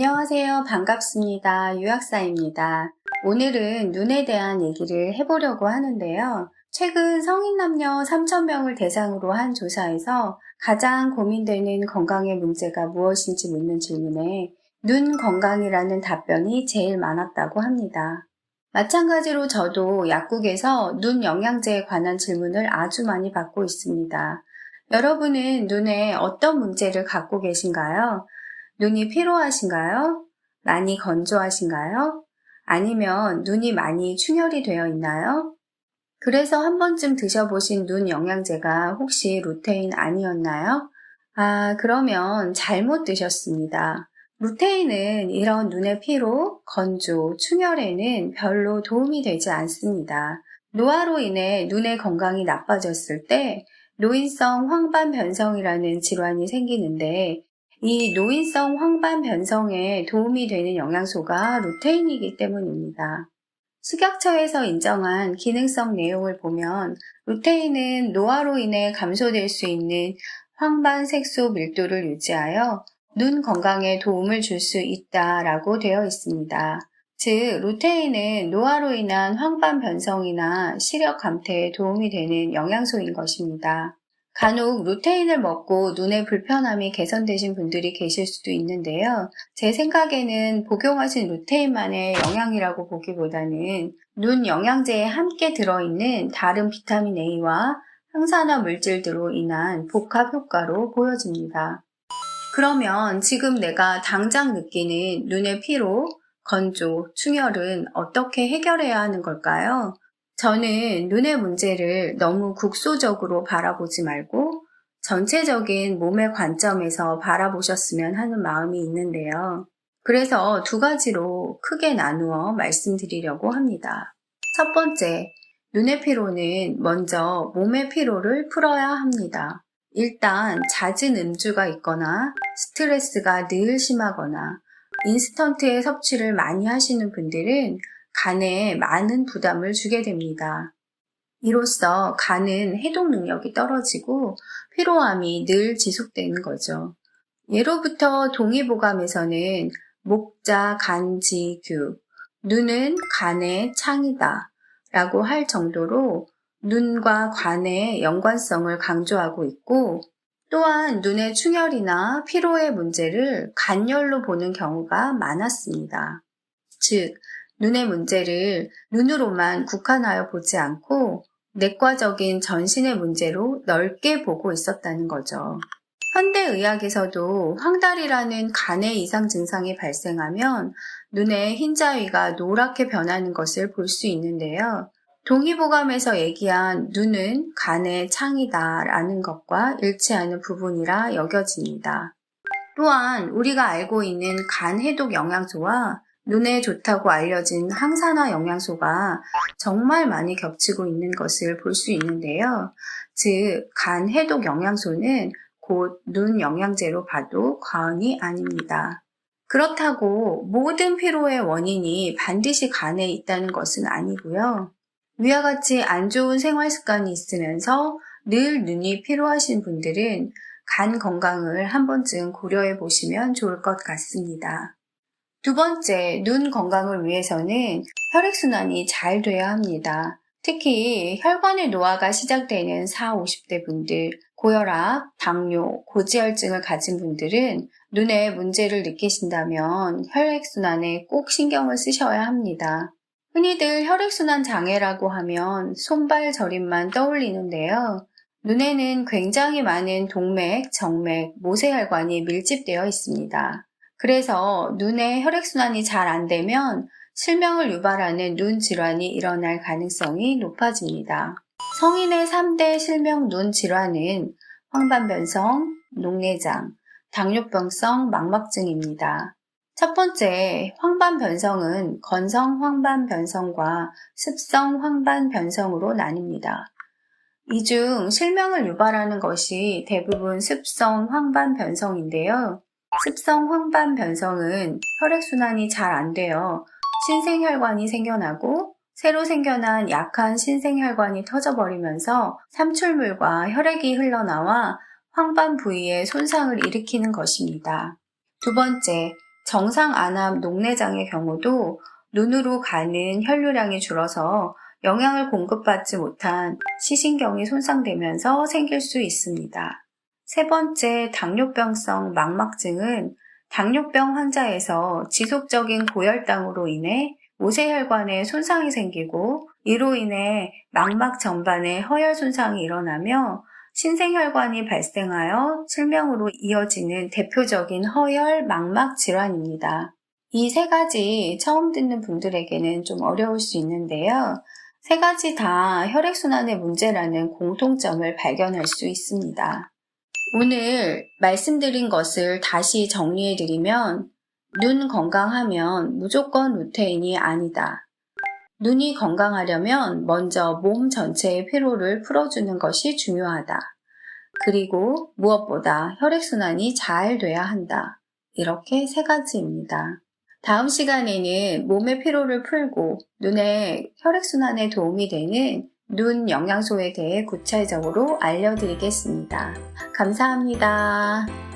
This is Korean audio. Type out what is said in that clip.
안녕하세요. 반갑습니다. 유학사입니다. 오늘은 눈에 대한 얘기를 해보려고 하는데요. 최근 성인 남녀 3,000명을 대상으로 한 조사에서 가장 고민되는 건강의 문제가 무엇인지 묻는 질문에 눈 건강이라는 답변이 제일 많았다고 합니다. 마찬가지로 저도 약국에서 눈 영양제에 관한 질문을 아주 많이 받고 있습니다. 여러분은 눈에 어떤 문제를 갖고 계신가요? 눈이 피로하신가요? 많이 건조하신가요? 아니면 눈이 많이 충혈이 되어 있나요? 그래서 한 번쯤 드셔보신 눈 영양제가 혹시 루테인 아니었나요? 그러면 잘못 드셨습니다. 루테인은 이런 눈의 피로, 건조, 충혈에는 별로 도움이 되지 않습니다. 노화로 인해 눈의 건강이 나빠졌을 때 노인성 황반 변성이라는 질환이 생기는데 이 노인성 황반 변성에 도움이 되는 영양소가 루테인이기 때문입니다. 식약처에서 인정한 기능성 내용을 보면 루테인은 노화로 인해 감소될 수 있는 황반 색소 밀도를 유지하여 눈 건강에 도움을 줄 수 있다라고 되어 있습니다. 즉, 루테인은 노화로 인한 황반 변성이나 시력 감퇴에 도움이 되는 영양소인 것입니다. 간혹 루테인을 먹고 눈의 불편함이 개선되신 분들이 계실 수도 있는데요. 제 생각에는 복용하신 루테인만의 영양이라고 보기보다는 눈 영양제에 함께 들어있는 다른 비타민 A와 항산화 물질들로 인한 복합 효과로 보여집니다. 그러면 지금 내가 당장 느끼는 눈의 피로, 건조, 충혈은 어떻게 해결해야 하는 걸까요? 저는 눈의 문제를 너무 국소적으로 바라보지 말고 전체적인 몸의 관점에서 바라보셨으면 하는 마음이 있는데요. 그래서 두 가지로 크게 나누어 말씀드리려고 합니다. 첫 번째, 눈의 피로는 먼저 몸의 피로를 풀어야 합니다. 일단 잦은 음주가 있거나 스트레스가 늘 심하거나 인스턴트의 섭취를 많이 하시는 분들은 간에 많은 부담을 주게 됩니다. 이로써 간은 해독 능력이 떨어지고 피로함이 늘 지속되는 거죠. 예로부터 동의보감에서는 목자, 간지, 규, 눈은 간의 창이다 라고 할 정도로 눈과 간의 연관성을 강조하고 있고 또한 눈의 충혈이나 피로의 문제를 간열로 보는 경우가 많았습니다. 즉, 눈의 문제를 눈으로만 국한하여 보지 않고 내과적인 전신의 문제로 넓게 보고 있었다는 거죠. 현대의학에서도 황달이라는 간의 이상 증상이 발생하면 눈의 흰자위가 노랗게 변하는 것을 볼 수 있는데요. 동의보감에서 얘기한 눈은 간의 창이다 라는 것과 일치하는 부분이라 여겨집니다. 또한 우리가 알고 있는 간 해독 영양소와 눈에 좋다고 알려진 항산화 영양소가 정말 많이 겹치고 있는 것을 볼 수 있는데요. 즉, 간 해독 영양소는 곧 눈 영양제로 봐도 과언이 아닙니다. 그렇다고 모든 피로의 원인이 반드시 간에 있다는 것은 아니고요. 위와 같이 안 좋은 생활 습관이 있으면서 늘 눈이 피로하신 분들은 간 건강을 한 번쯤 고려해 보시면 좋을 것 같습니다. 두 번째, 눈 건강을 위해서는 혈액순환이 잘 돼야 합니다. 특히 혈관의 노화가 시작되는 40, 50대 분들, 고혈압, 당뇨, 고지혈증을 가진 분들은 눈에 문제를 느끼신다면 혈액순환에 꼭 신경을 쓰셔야 합니다. 흔히들 혈액순환 장애라고 하면 손발 저림만 떠올리는데요. 눈에는 굉장히 많은 동맥, 정맥, 모세혈관이 밀집되어 있습니다. 그래서 눈의 혈액순환이 잘 안 되면 실명을 유발하는 눈 질환이 일어날 가능성이 높아집니다. 성인의 3대 실명 눈 질환은 황반변성, 녹내장, 당뇨병성 망막증입니다. 첫 번째, 황반변성은 건성 황반변성과 습성 황반변성으로 나뉩니다. 이 중 실명을 유발하는 것이 대부분 습성 황반변성인데요. 습성 황반변성은 혈액순환이 잘 안 되어 신생혈관이 생겨나고 새로 생겨난 약한 신생혈관이 터져버리면서 삼출물과 혈액이 흘러나와 황반 부위에 손상을 일으키는 것입니다. 두 번째, 정상 안압 녹내장의 경우도 눈으로 가는 혈류량이 줄어서 영양을 공급받지 못한 시신경이 손상되면서 생길 수 있습니다. 세 번째, 당뇨병성 망막증은 당뇨병 환자에서 지속적인 고혈당으로 인해 모세혈관에 손상이 생기고 이로 인해 망막 전반에 허혈 손상이 일어나며 신생혈관이 발생하여 실명으로 이어지는 대표적인 허혈 망막 질환입니다. 이 세 가지 처음 듣는 분들에게는 좀 어려울 수 있는데요. 세 가지 다 혈액순환의 문제라는 공통점을 발견할 수 있습니다. 오늘 말씀드린 것을 다시 정리해드리면 눈 건강하면 무조건 루테인이 아니다. 눈이 건강하려면 먼저 몸 전체의 피로를 풀어주는 것이 중요하다. 그리고 무엇보다 혈액순환이 잘 돼야 한다. 이렇게 세 가지입니다. 다음 시간에는 몸의 피로를 풀고 눈의 혈액순환에 도움이 되는 눈 영양소에 대해 구체적으로 알려드리겠습니다. 감사합니다.